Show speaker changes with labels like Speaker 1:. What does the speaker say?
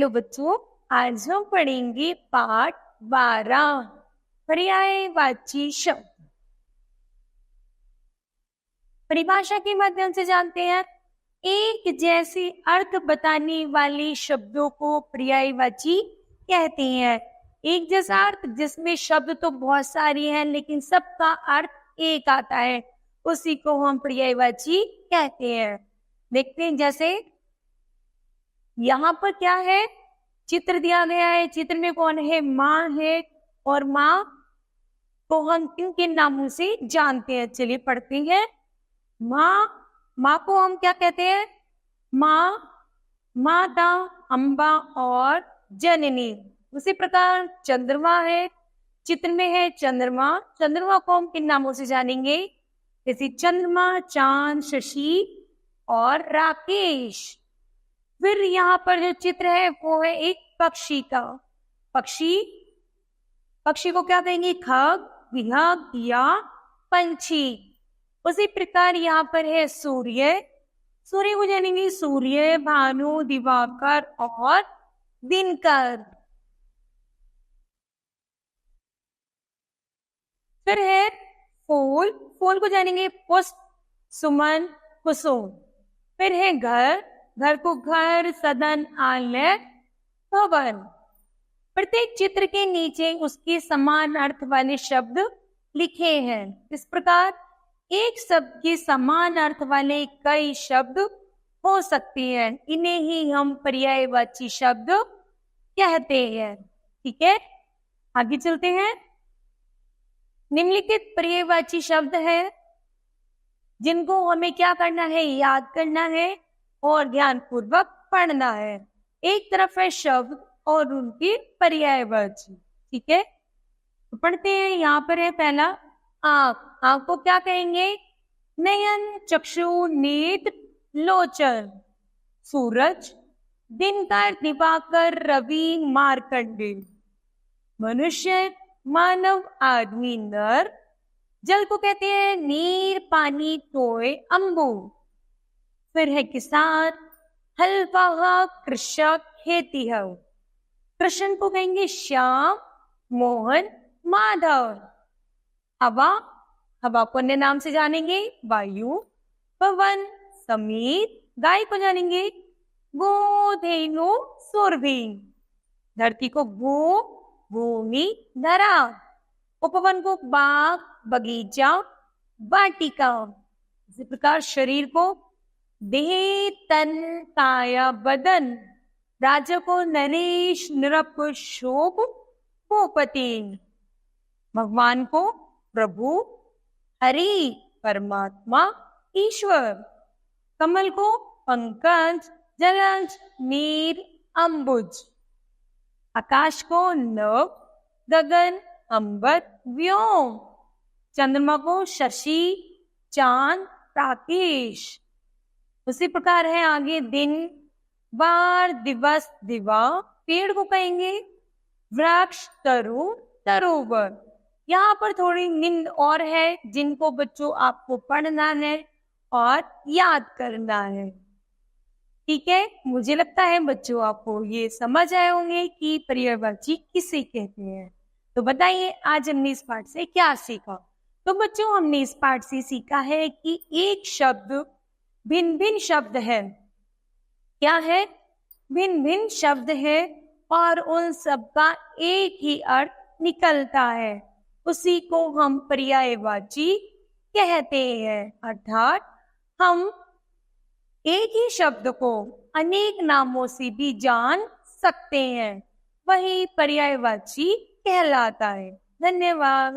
Speaker 1: Hello बच्चों, आज हम पढ़ेंगे पाठ 12 पर्यायवाची शब्द। परिभाषा के माध्यम से जानते हैं, एक जैसे अर्थ बताने वाले शब्दों को पर्यायवाची कहते हैं। एक जैसा अर्थ जिसमें शब्द तो बहुत सारे हैं लेकिन सबका अर्थ एक आता है, उसी को हम पर्यायवाची कहते हैं। देखते हैं, जैसे यहाँ पर क्या है, चित्र दिया गया है। चित्र में कौन है? माँ है। और माँ को हम किन किन नामों से जानते हैं? चलिए पढ़ते हैं। माँ को हम क्या कहते हैं? माँ, माता, अम्बा और जननी। उसी प्रकार चंद्रमा है, चित्र में है चंद्रमा। चंद्रमा को हम किन नामों से जानेंगे? जैसे चंद्रमा, चांद, शशि और राकेश। फिर यहाँ पर जो चित्र है वो है एक पक्षी का। पक्षी को क्या कहेंगे? खग, विहग या पंछी। उसी प्रकार यहाँ पर है सूर्य को जानेंगे सूर्य, भानु, दिवाकर और दिनकर। फिर है फूल को जानेंगे पुष्प, सुमन, कुसुम। फिर है घर को घर, सदन, आलय, भवन। प्रत्येक चित्र के नीचे उसके समान अर्थ वाले शब्द लिखे हैं। इस प्रकार एक शब्द के समान अर्थ वाले कई शब्द हो सकते हैं। इन्हें ही हम पर्यायवाची शब्द कहते हैं। ठीक है, आगे चलते हैं। निम्नलिखित पर्यायवाची शब्द है जिनको हमें क्या करना है? याद करना है और ध्यानपूर्वक पढ़ना है। एक तरफ है शब्द और उनकी पर्यायवाची। ठीक है, तो पढ़ते हैं। यहाँ पर है पहला आँख को क्या कहेंगे? नयन, चक्षु, नेत्र, लोचन। सूरज, दिनकर, दिवाकर, रवि, मार्कंडेय। मनुष्य, मानव, आदमी, नर। जल को कहते हैं नीर, पानी, टोय, अम्बु। फिर है किसान, हल वाहक, कृषक, खेतिहर। कृष्ण को कहेंगे श्याम, मोहन, माधव। हवा को अन्य नाम से जानेंगे वायु। पवन, समीर। गाय को जानेंगे गो, धेनु, सुरभि। धरती को भू, भूमि, धरा। उपवन को बाग, बगीचा, वाटिका। इसी प्रकार शरीर को देह, तन, काया, बदन। राजा को नरेश, नृप, शोभ, भूपति। भगवान को प्रभु, हरि, परमात्मा, ईश्वर। कमल को पंकज, जलज, नीर, अम्बुज। आकाश को नभ, गगन, अंबर, व्योम। चंद्रमा को शशि, चांद, राकेश। उसी प्रकार है आगे दिन, वार, दिवस, दिवा। पेड़ को कहेंगे वृक्ष, तरु, तरोवर। यहाँ पर थोड़ी नींद और है जिनको बच्चों आपको पढ़ना है और याद करना है। ठीक है, मुझे लगता है बच्चों आपको ये समझ आए होंगे कि पर्यायवाची किसे कहते हैं। तो बताइए आज हमने इस पाठ से क्या सीखा? तो बच्चों हमने इस पाठ से सीखा है कि एक शब्द भिन्न भिन्न शब्द है। क्या है? भिन्न भिन्न शब्द है और उन सब का एक ही अर्थ निकलता है। उसी को हम पर्यायवाची कहते हैं। अर्थात हम एक ही शब्द को अनेक नामों से भी जान सकते हैं, वही पर्यायवाची कहलाता है। धन्यवाद।